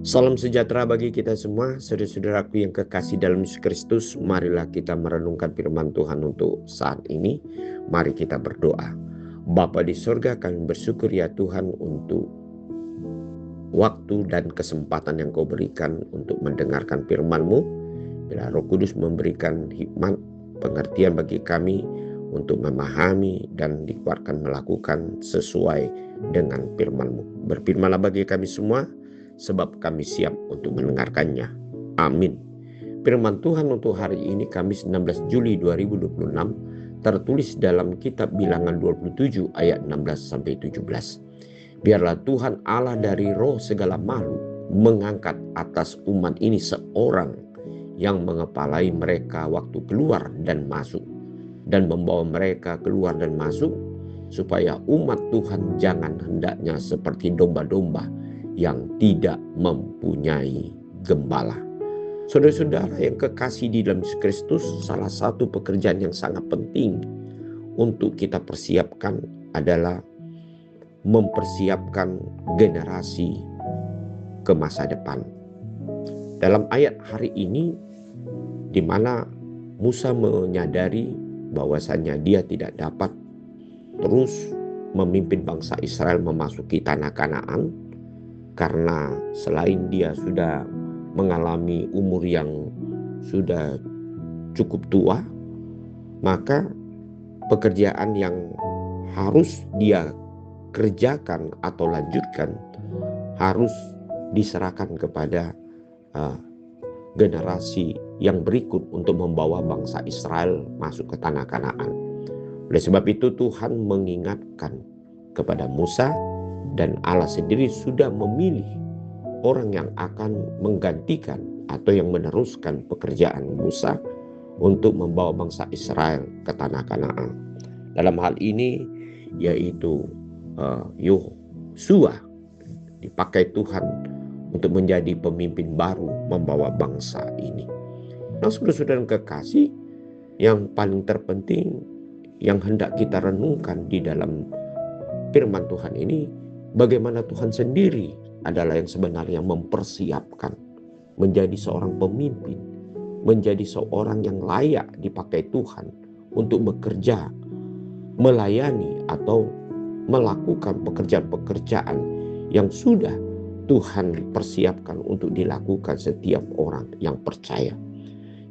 Salam sejahtera bagi kita semua, saudara-saudaraku yang kekasih dalam Yesus Kristus. Marilah kita merenungkan firman Tuhan untuk saat ini. Mari kita berdoa. Bapa di surga, kami bersyukur ya Tuhan untuk waktu dan kesempatan yang Kau berikan untuk mendengarkan firman-Mu. Bila Roh Kudus memberikan hikmat, pengertian bagi kami untuk memahami dan dikuatkan melakukan sesuai dengan firman-Mu. Berfirmanlah bagi kami semua, sebab kami siap untuk mendengarkannya. Amin. Firman Tuhan untuk hari ini Kamis 16 Juli 2026 tertulis dalam kitab Bilangan 27 ayat 16-17. Biarlah Tuhan Allah dari roh segala makhluk mengangkat atas umat ini seorang yang mengepalai mereka waktu keluar dan masuk, dan membawa mereka keluar dan masuk, supaya umat Tuhan jangan hendaknya seperti domba-domba yang tidak mempunyai gembala. Saudara-saudara yang kekasih di dalam Yesus Kristus, salah satu pekerjaan yang sangat penting untuk kita persiapkan adalah mempersiapkan generasi ke masa depan. Dalam ayat hari ini, di mana Musa menyadari bahwasanya dia tidak dapat terus memimpin bangsa Israel memasuki tanah Kanaan, karena selain dia sudah mengalami umur yang sudah cukup tua, maka pekerjaan yang harus dia kerjakan atau lanjutkan harus diserahkan kepada generasi yang berikut untuk membawa bangsa Israel masuk ke tanah Kanaan. Oleh sebab itu Tuhan mengingatkan kepada Musa, dan Allah sendiri sudah memilih orang yang akan menggantikan atau yang meneruskan pekerjaan Musa untuk membawa bangsa Israel ke tanah Kanaan. Dalam hal ini yaitu Yosua dipakai Tuhan untuk menjadi pemimpin baru membawa bangsa ini. Nah, saudara-saudara yang kekasih, yang paling terpenting yang hendak kita renungkan di dalam firman Tuhan ini, bagaimana Tuhan sendiri adalah yang sebenarnya mempersiapkan menjadi seorang pemimpin, menjadi seorang yang layak dipakai Tuhan untuk bekerja, melayani atau melakukan pekerjaan-pekerjaan yang sudah Tuhan persiapkan untuk dilakukan setiap orang yang percaya.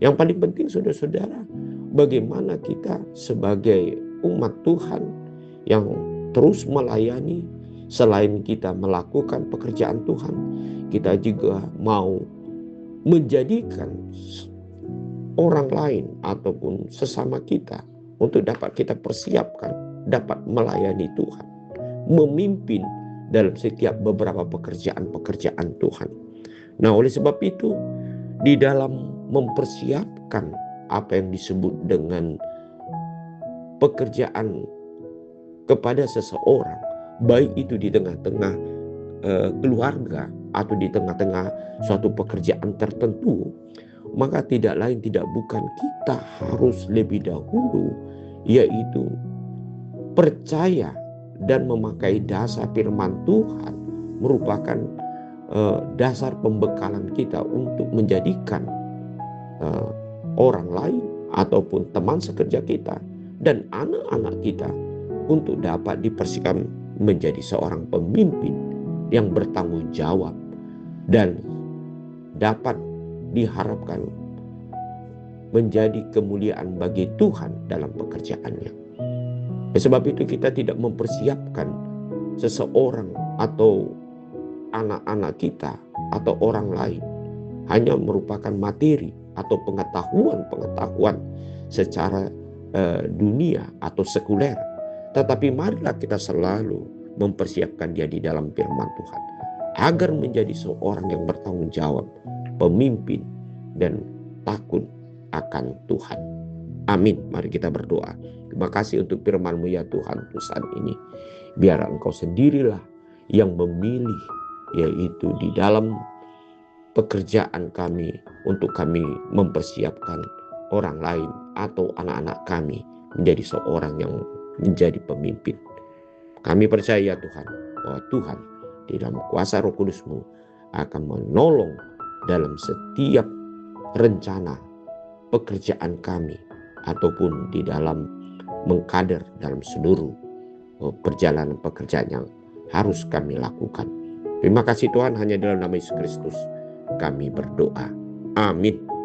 Yang paling penting saudara-saudara, bagaimana kita sebagai umat Tuhan yang terus melayani, selain kita melakukan pekerjaan Tuhan, kita juga mau menjadikan orang lain ataupun sesama kita untuk dapat kita persiapkan, dapat melayani Tuhan, memimpin dalam setiap beberapa pekerjaan-pekerjaan Tuhan. Nah, oleh sebab itu, di dalam mempersiapkan apa yang disebut dengan pekerjaan kepada seseorang, baik itu di tengah-tengah keluarga atau di tengah-tengah suatu pekerjaan tertentu, maka tidak lain tidak bukan kita harus lebih dahulu yaitu percaya dan memakai dasar firman Tuhan merupakan dasar pembekalan kita untuk menjadikan orang lain ataupun teman sekerja kita dan anak-anak kita untuk dapat dipersiapkan menjadi seorang pemimpin yang bertanggung jawab dan dapat diharapkan menjadi kemuliaan bagi Tuhan dalam pekerjaannya. Sebab itu kita tidak mempersiapkan seseorang atau anak-anak kita atau orang lain hanya merupakan materi atau pengetahuan secara dunia atau sekuler. Tetapi marilah kita selalu mempersiapkan dia di dalam firman Tuhan agar menjadi seorang yang bertanggung jawab, pemimpin dan takut akan Tuhan. Amin. Mari kita berdoa. Terima kasih untuk firman-Mu ya Tuhan untuk saat ini. Biar Engkau sendirilah yang memilih, yaitu di dalam pekerjaan kami untuk kami mempersiapkan orang lain atau anak-anak kami menjadi seorang yang menjadi pemimpin. Kami percaya Tuhan bahwa Tuhan di dalam kuasa Roh Kudus-Mu akan menolong dalam setiap rencana pekerjaan kami ataupun di dalam mengkader dalam seluruh perjalanan pekerjaan yang harus kami lakukan. Terima kasih Tuhan, hanya dalam nama Yesus Kristus kami berdoa. Amin.